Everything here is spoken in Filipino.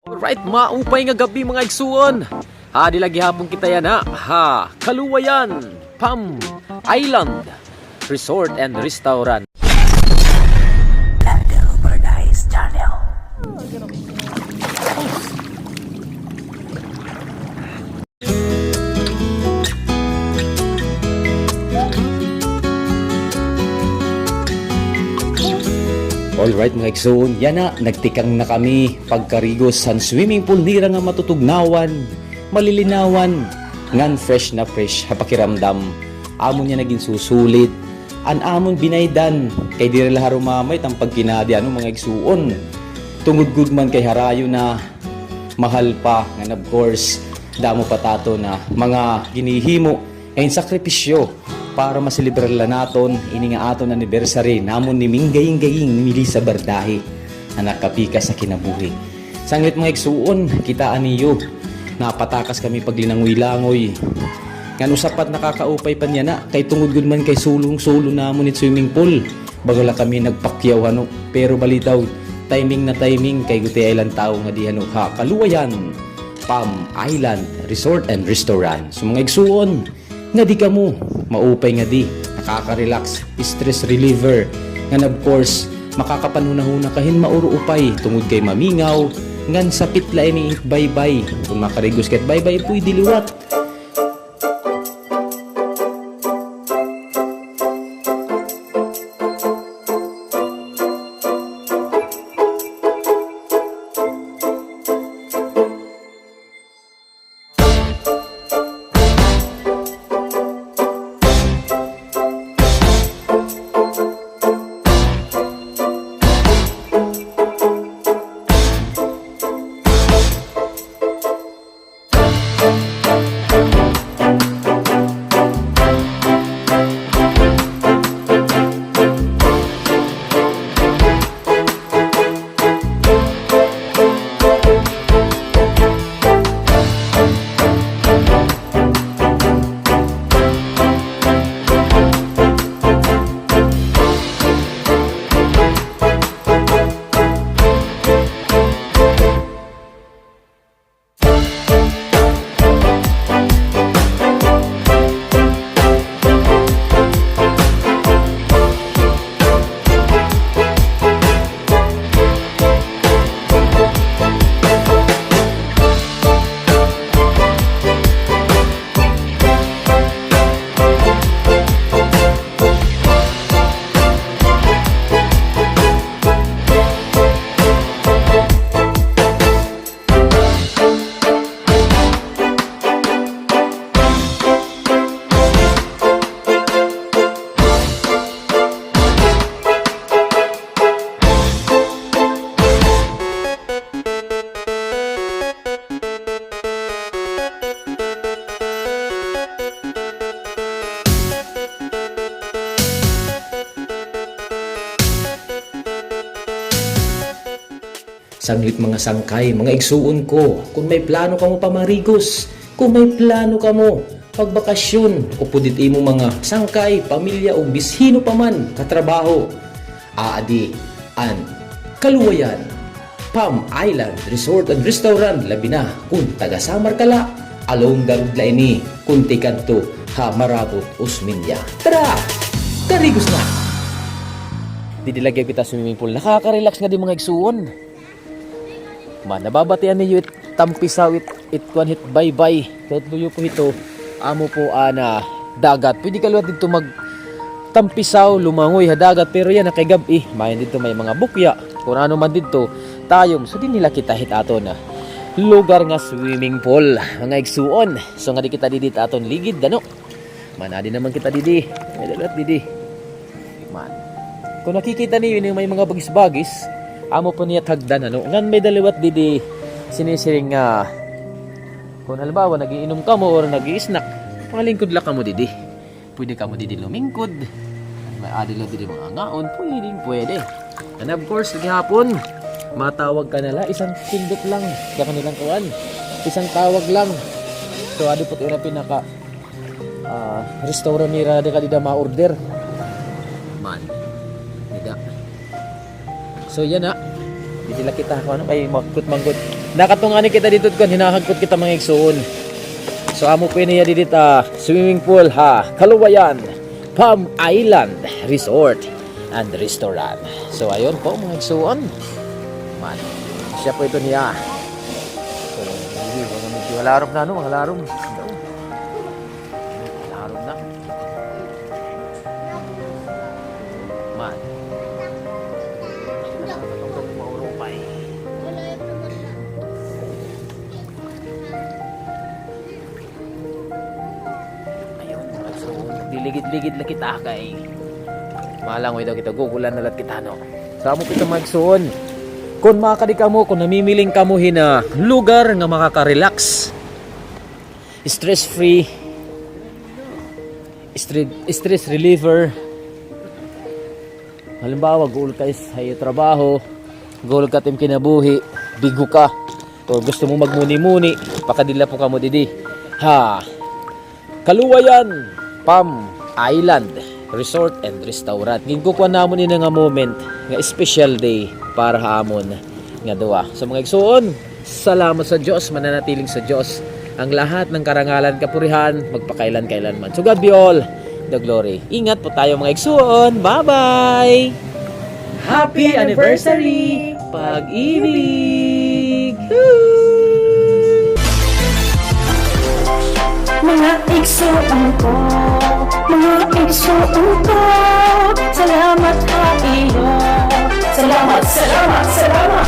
Alright, maupay nga gabi mga igsuon. Di lagi hapon kita yan Kaluwayan, Palm Island Resort and Restaurant. Paradise Channel. Alright mga igsoon, yan na, nagtikang na kami pagkarigos san swimming pool nira nga matutugnawan, malilinawan, ngan fresh na fresh hapakiramdam. Amon niya naging susulit, amon binaydan, kay dira laharo mamay tang pagkinadi mga igsoon. Tungod good man kay harayo na mahal pa, ngan of course, damo patato na mga ginihimo, ngayon sakripisyo, para maselebrar la naton ini nga aton anniversary namon ni minggaying-gaying ni Melissa Bardahe na nakapika sa kinabuhi. Sanglit mga igsuon, kita aniyo napatakas kami paglinangwi-langoy. Ngano sapat nakakaupay pa niya na kay tungod gud man kay sulong-sulo namon it swimming pool. Bagala kami nagpakyaw pero balitaw timing na timing kay guti ilang tao nga di Kaluwayan, Palm Island Resort and Restaurant. So mga igsuon, nga di ka mo maupay nga di nakaka-relax, stress reliever nga of course makakapanunahuna kahin mauro upay tungod kay mamingaw ngan sapit la ini bye-bye kung makarigos ket bye-bye puy diliwat. Saglit mga sangkay, mga igsuon ko, kung may plano ka mo pamarigos, kung may plano ka mo pagbakasyon, o pudit imo mga sangkay, pamilya o bishino pa man, katrabaho, aadi an Kaluwayan, Palm Island Resort and Restaurant, labi na kung taga Samar kala, along darud la ini, kung tikadto marabot Usminya. Tara, karigos na! Didilagay kita swimming pool, nakaka-relax nga di mga igsuon. Nababatian niyo tampisaw it bye-bye. Tutluyo po ito. Amo po dagat. Pwede ka luwat dito tampisaw, lumangoy dagat. Pero yan nakagabi. Mayan dito may mga bukya. Kung ano man dito, tayong. So di nila kita hit ato na lugar nga swimming pool. Mga igsuon. So nga di kita didit aton ligid. Manadi naman kita didi. May dalat didi. Man. Kung nakikita niyo yung may mga bagis-bagis, amo po niya tagdan ngan may daliwat didi sinisiring kung halimbawa nagiinom ka mo or nag-i-snack, pangalingkod la ka mo didi, pwede ka mo didi lumingkod, may adilo didi mga ngaon, pwede. And of course gihapon matawag ka nala, isang pindot lang sa kanilang kuan, isang tawag lang. So adi po ito pinaka restaurant nira de kadida ma-order man nida. So yan na, hindi sila kita kung ano kay magkut-manggot. nakatungani kita dito kon hinahagkot kita mga igsoon. So amo po niya dito swimming pool ha, Kaluwayan, Palm Island Resort and Restaurant. So ayun po mga igsoon. Man, siya po ito niya. So, medyo halarong na no, halarong. Halarong na. Man. Ayun, so diligid-ligid na kita kay malangoy daw kita gugulan na lat kita no. Sa amo kita magsuon. Kung makakadika mo, kung namimiling ka mo hina lugar nga makaka-relax, stress-free, stress reliever. Halimbawa, goal ka sa iyo trabaho, goal ka tim kinabuhi, bigo ka, o gusto mo magmuni-muni, pakadila po ka mo didi. Ha, Kaluwayan, Palm Island Resort and Restaurant. Ginkukuha namon ini nga moment, nga special day para hamon nga duwa. Sa mga igsoon, salamat sa Dios, mananatiling sa Dios ang lahat ng karangalan, kapurihan, magpakailan-kailan man. So God be all the glory. Ingat po tayo mga igsoon. Bye-bye! Happy anniversary! Pag-ibig! Mga igsoon ko, mga igsoon ko, salamat sa iyo. Salamat, salamat, salamat.